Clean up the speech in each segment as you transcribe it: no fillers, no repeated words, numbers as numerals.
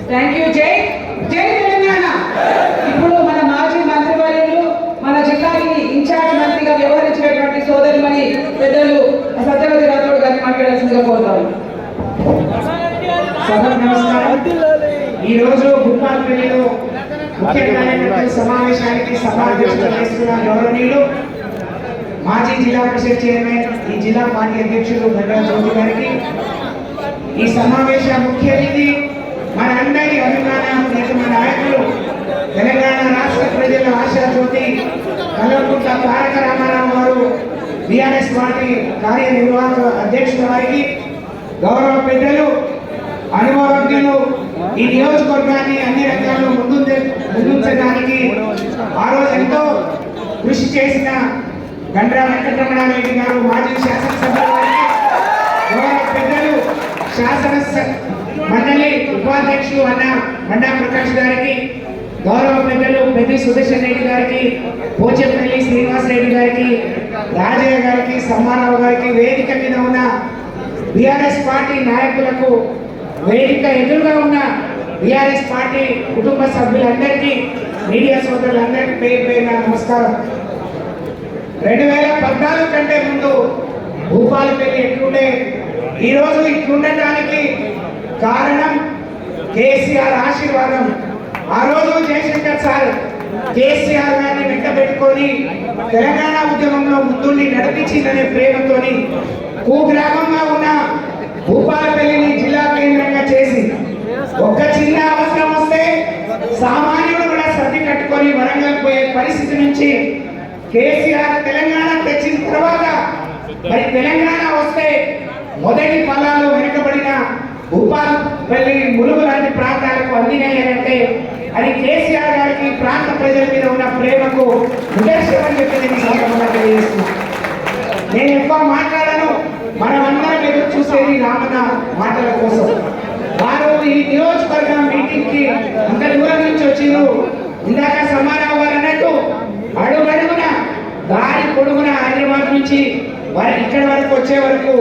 Thank you. జై జై తెలంగాణ. ఇప్పుడు మన మాజీ మంత్రివర్యులు మన జిల్లాకి ఇన్ఛార్జ్ మంత్రిగా వ్యవహరించినటువంటి సోదరిమణి పెద్దలు సత్యవతి రాథోడ్ గారిని మాట్లాడాల్సిందిగా కోరుతారు. నమస్కారం. ఈరోజు భూపాలపల్లిలో ముఖ్య కార్యకర్తల సమావేశానికి సభాధ్యక్షత చేస్తున్న గౌరవనీయులు మాజీ జిల్లా పరిషత్ చైర్మన్ ఈ జిల్లా పార్టీ అధ్యక్షులు గడ్డా జ్యోతి గారికి, ఈ సమావేశ ముఖ్య అతిథి మన అందరి అభిమానం మన నాయకులు తెలంగాణ రాష్ట్ర ప్రజల ఆశాజ్యోతి కల్వకుంట్ల తారక రామారావు గారు, బీఆర్ఎస్ పార్టీ కార్యనిర్వాహక అధ్యక్షుల వారికి, గౌరవ పెద్దలు అనుభవజ్ఞులు ఈ నియోజకవర్గాన్ని అన్ని రంగాల్లో ముందుంచడానికి ఆ రోజు ఎంతో కృషి చేసిన గండ్రా వెంకటరమణారెడ్డి గారు, మాజీ శాసనసభ్యులు గారికి, గౌరవ పెద్దలు శాసన మండలి ఉపాధ్యక్షులు అన్న మండా ప్రకాష్ గారికి, గౌరవ పెద్దలు పెద్ది సుదర్శన్ రెడ్డి గారికి, పోచంపల్లి శ్రీనివాస్ రెడ్డి గారికి, రాజయ్య గారికి, సమ్మారావు గారికి, వేదిక మీద ఉన్న బీఆర్ఎస్ పార్టీ నాయకులకు, వేదిక ఎదురుగా ఉన్న బీఆర్ఎస్ పార్టీ కుటుంబ సభ్యులందరికీ, మీడియా సోదరులందరికీ పేరు పేరున నమస్కారం. 2014 కంటే ముందు భూపాలపల్లి ఎట్లుండే ఈరోజు ఇట్లుండటానికి కారణం కేసీఆర్ ఆశీర్వాదం. ఆ రోజు జయశంకర్ సార్ కేసీఆర్ గారిని వెంటబెట్టుకొని తెలంగాణ ఉద్యమంలో ముందుండి నడిపించిందనే ప్రేమతోని కుగ్రామంగా ఉన్న భూపాలపల్లిని జిల్లా కేంద్రంగా చేసి ఒక చిన్న అవసరం వస్తే సామాన్యుడు కూడా సర్ది కట్టుకొని వరంగల్ పోయే పరిస్థితి నుంచి కేసీఆర్ తెలంగాణ తెచ్చిన తర్వాత మరి తెలంగాణ వస్తే మొదటి ఫలాలు వెనుకబడిన భూపాలపల్లి, ములుగు లాంటి ప్రాంతాలకు అందినాయంటే అది కేసీఆర్ గారికి ప్రాంత ప్రజల మీద ఉన్న ప్రేమకు నిదర్శనం చెప్పి నేను సందర్భంగా తెలియజేస్తున్నాను. నేను ఎక్కువ మాట్లాడను, మనమందరం ఎదురు చూసేది రామన్న మాటల కోసం. వారు ఈ నియోజకవర్గం మీటింగ్ కి అంత దూరం నుంచి వచ్చిండ్రు. ఇందాక సమారావు గారు అన్నట్టు అడుగడుగున దారి పొడుగున హైదరాబాద్ నుంచి ఇక్కడి వరకు వచ్చే వరకు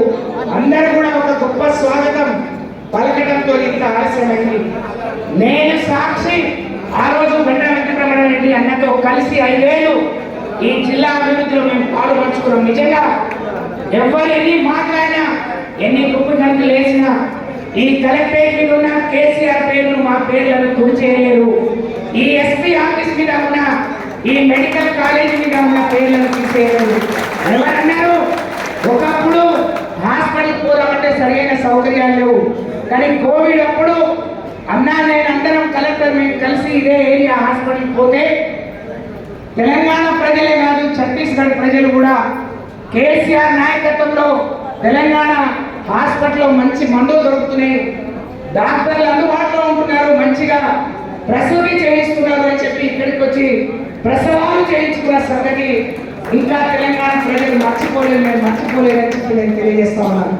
అందరూ కూడా ఒక గొప్ప స్వాగతం పలకటంతో ఇంత ఆలస్యమైంది. నేను సాక్షి. ఆ రోజు గండ్రా వెంకటరమణారెడ్డి అన్నతో కలిసి 5 ఏళ్ళు ఈ జిల్లా అభివృద్ధిలో మేము పాల్పంచుకున్నాం. నిజంగా ఎవరు ఎన్ని మాట్లాడినా, ఎన్ని కుప్పగంతులు వేసినా ఈ కలెక్టరేట్ మీద ఉన్న కేసీఆర్ పేర్లు మా పేర్లను గురి చేయలేరు. ఈ ఎస్పీ ఆఫీస్ మీద ఉన్న, ఈ మెడికల్ కాలేజీ మీద ఉన్న పేర్లను తీసేయలేరు. ఎవరన్నారు ఒకప్పుడు హాస్పిటల్ పోదామంటే సరైన సౌకర్యాలు లేవు, కానీ కోవిడ్ అప్పుడు అన్నా నేను అందరం కలెక్టర్ మేము కలిసి ఇదే ఏరియా హాస్పిటల్ పోతే తెలంగాణ ప్రజలే కాదు ఛత్తీస్గఢ్ ప్రజలు కూడా కేసీఆర్ నాయకత్వంలో తెలంగాణ హాస్పిటల్లో మంచి మందులు దొరుకుతున్నాయి, డాక్టర్లు అందుబాటులో ఉంటున్నారు, మంచిగా ప్రసూతి చేయిస్తున్నారు అని చెప్పి ఇక్కడికి వచ్చి ప్రసవాలు చేయించుకున్న సంగతి ఇంకా తెలంగాణ ప్రజలు మర్చిపోలేదు. మేము మర్చిపోలేదని చెప్పి నేను తెలియజేస్తా ఉన్నాను.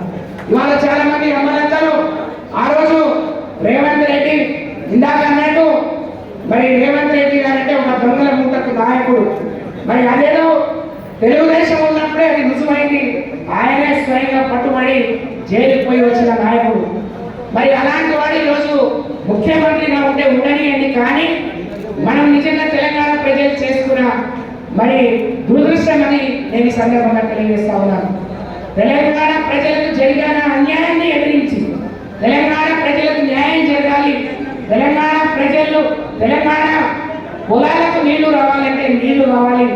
ఇవాళ చాలా మంది అమ్మలందరూ ఆ రోజు రేవంత్ రెడ్డి ఇందాక అన్నట్టు మరి రేవంత్ రెడ్డి గారంటే ఒక దొంగల మూటకు నాయకుడు. మరి అదేదో తెలుగుదేశం ఉన్నప్పుడే అది రుజువైంది. ఆయనే స్వయంగా పట్టుబడి జైలుకు పోయి వచ్చిన నాయకుడు. మరి అలాంటి వాడు ఈరోజు ముఖ్యమంత్రిగా ఉంటే ఉండనియండి, కానీ మనం నిజంగా తెలంగాణ ప్రజలు చేసుకున్న మరి దురదృష్టం అని నేను ఈ సందర్భంగా తెలియజేస్తా ఉన్నాను. తెలంగాణ ప్రజలకు జరిగిన అన్యాయాన్ని ఎదిరించి తెలంగాణ ప్రజలకు న్యాయం జరగాలి. తెలంగాణ పొలాలకు నీళ్లు రావాలంటే నీళ్లు రావాలి.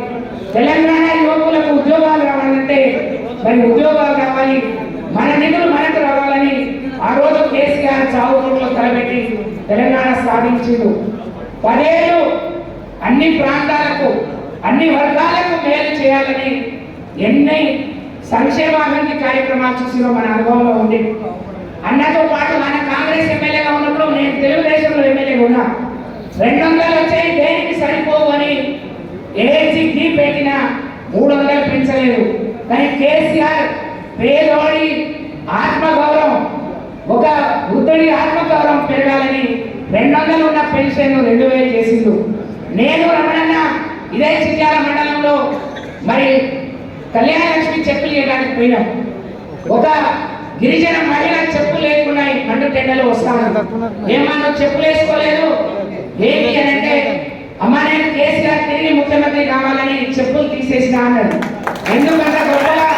తెలంగాణ యువకులకు ఉద్యోగాలు రావాలంటే మరి ఉద్యోగాలు రావాలి. మన నిధులు మనకు రావాలని ఆ రోజు కేసీఆర్ చావులో తలబెట్టి తెలంగాణ సాధించిండు. 10 ఏళ్ళు అన్ని ప్రాంతాలకు, అన్ని వర్గాలకు మేలు చేయాలని ఎన్ని సంక్షేమ అభివృద్ధి కార్యక్రమాలు చూసినా మన అనుభవంలో ఉంది. అన్నతో పాటు మన కాంగ్రెస్ ఎమ్మెల్యేగా ఉన్నప్పుడు నేను తెలుగుదేశంలో ఎమ్మెల్యేగా ఉన్నా. 200 వచ్చాయి, దేనికి సరిపోవు అని ఏజీకి పెట్టిన 300 పెంచలేదు. కానీ కేసీఆర్ పేదోడి ఆత్మగౌరవం, ఒక వృద్ధుడి ఆత్మగౌరవం పెరగాలని 200 ఉన్న పెన్షన్ 2000 చేసిండు. నేను రమణన్న ఇదే చిట్యాల మండలంలో మరి కళ్యాణ లక్ష్మి చెప్పులు ఇవ్వడానికి పోయినాం. ఒక గిరిజన మహిళ చెప్పులు లేకుండా ఈ పండు టెండలు వస్తాను. ఏమన్నా చెప్పులు వేసుకోలేదు ఏంటి అని అంటే, అమ్మ నేను కేసీఆర్ తిరిగి ముఖ్యమంత్రి కావాలని చెప్పులు తీసేసిన అన్నాడు. ఎందుకంత గొప్పగా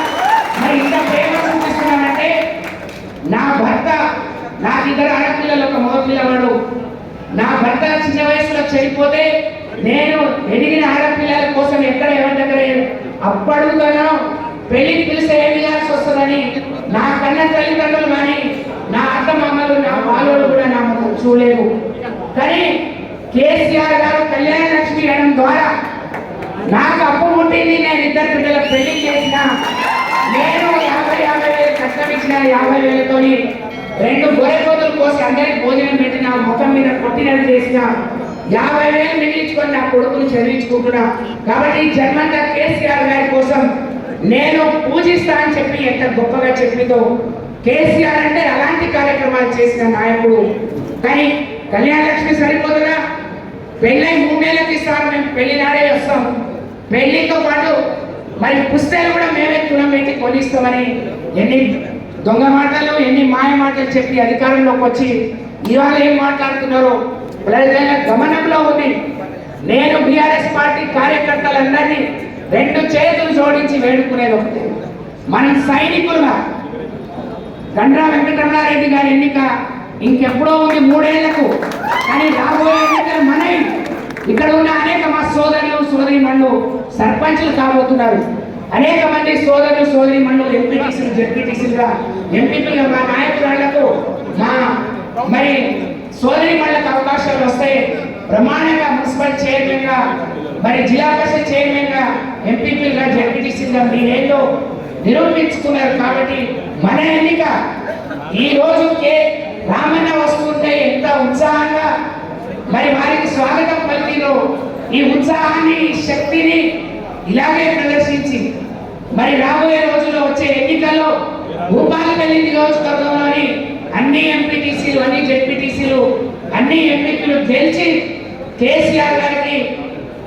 మరి ఇంత ప్రేమ చూపిస్తున్నానంటే, నా భర్త, నాకు ఇద్దరు ఆడపిల్లలు, ఒక మగ పిల్లవాడు. నా భర్త చిన్న వయసులో చనిపోతే నేను ఎదిగిన ఆడపిల్లల కోసం ఎక్కడ ఎవరి దగ్గర అప్పడుగుతానో పెళ్లికి పిలిస్తే ఏం చేయాల్సి వస్తుందని నా కన్న తల్లిదండ్రులు కానీ నా అత్త మామలు నా బాలోళ్ళు కూడా నా ముఖం చూడలేవు. కానీ కేసీఆర్ గారు కళ్యాణ లక్ష్మి అనడం ద్వారా నాకు అప్పు పుట్టింది. నేను ఇద్దరు బిడ్డల పెళ్లి చేసిన, నేను 50,000 కష్టం ఇచ్చిన 50,000తో 2 గొర్రెపోతుల కోసి అందరికి భోజనం పెట్టిన, ముఖం మీద కొట్టినట్టు చేసిన, 50,000 మిగిలించుకొని నా కొడుకును చదివించుకుంటున్నా. కాబట్టి ఈ జన్మంతా కేసీఆర్ గారి కోసం నేను పూజిస్తా అని చెప్పి ఎంత గొప్పగా చెప్పిందో. కేసీఆర్ అంటే అలాంటి కార్యక్రమాలు చేసిన నాయకుడు. కానీ కళ్యాణ లక్ష్మి సరిపోతుందా? పెళ్ళై 3 నెలలకి ఇస్తాను, మేము పెళ్లి నాడే వస్తాం. పెళ్లితో పాటు మరి పుస్తకాలు కూడా మేమే తులం పెట్టి కొనిస్తామని ఎన్ని దొంగ మాటలు, ఎన్ని మాయ మాటలు చెప్పి అధికారంలోకి వచ్చి ఇవాళ ఏం మాట్లాడుతున్నారో ప్రజల గమనంలో ఉంది. నేను బీఆర్ఎస్ పార్టీ కార్యకర్తలందరినీ 2 చేతులు జోడించి వేడుకునేది ఒకటి, మనం సైనికులుగా గండ్రా వెంకటరమణారెడ్డి గారి ఎన్నిక ఇంకెప్పుడో ఉంది 3 ఏళ్లకు. కానీ రాబోయే ఎన్నికలు మనవి. ఇక్కడ ఉన్న అనేక మా సోదరులు సోదరీమణులు సర్పంచులు కాబోతున్నారు. అనేక మంది సోదరులు సోదరీమణులు ఎంపీటీసీలు జెడ్పీటీసీలుగా ఎంపీపీగా మా నాయకురాళ్లకు మా మరి సోదరీమణులకు అవకాశాలు వస్తాయి. ప్రమాణంగా మున్సిపల్ చైర్మన్ గా, మరి జిల్లా పరిషత్ చైర్మన్ గా, ఎంపీపీగా జెడ్పీటీసీగా మీరేందో నిరూపించుకున్నారు. కాబట్టి మన ఎన్నిక ఈ రోజు రామన్న వస్తుంటే ఎంత ఉత్సాహంగా మరి వారికి స్వాగతం పలికిలో ఈ ఉత్సాహాన్ని, ఈ శక్తిని ఇలాగే ప్రదర్శించి మరి రాబోయే రోజుల్లో వచ్చే ఎన్నికల్లో భూపాలపల్లి నియోజకవర్గంలోని అన్ని ఎంపీటీసీలు, అన్ని జెడ్పీటీసీలు, అన్ని ఎంపీలు గెలిచి కేసీఆర్ గారికి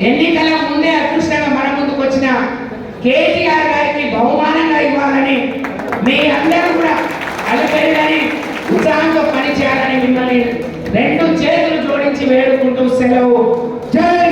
ఎన్నికల ముందే అదృష్టంగా మన ముందుకు వచ్చిన కేసీఆర్ గారికి బహుమానంగా ఇవ్వాలని మీ అందరూ కూడా అలపేయాలని, ఉత్సాహంతో పనిచేయాలని మిమ్మల్ని 2 చేతులు జోడించి వేడుకుంటూ సెలవు. జై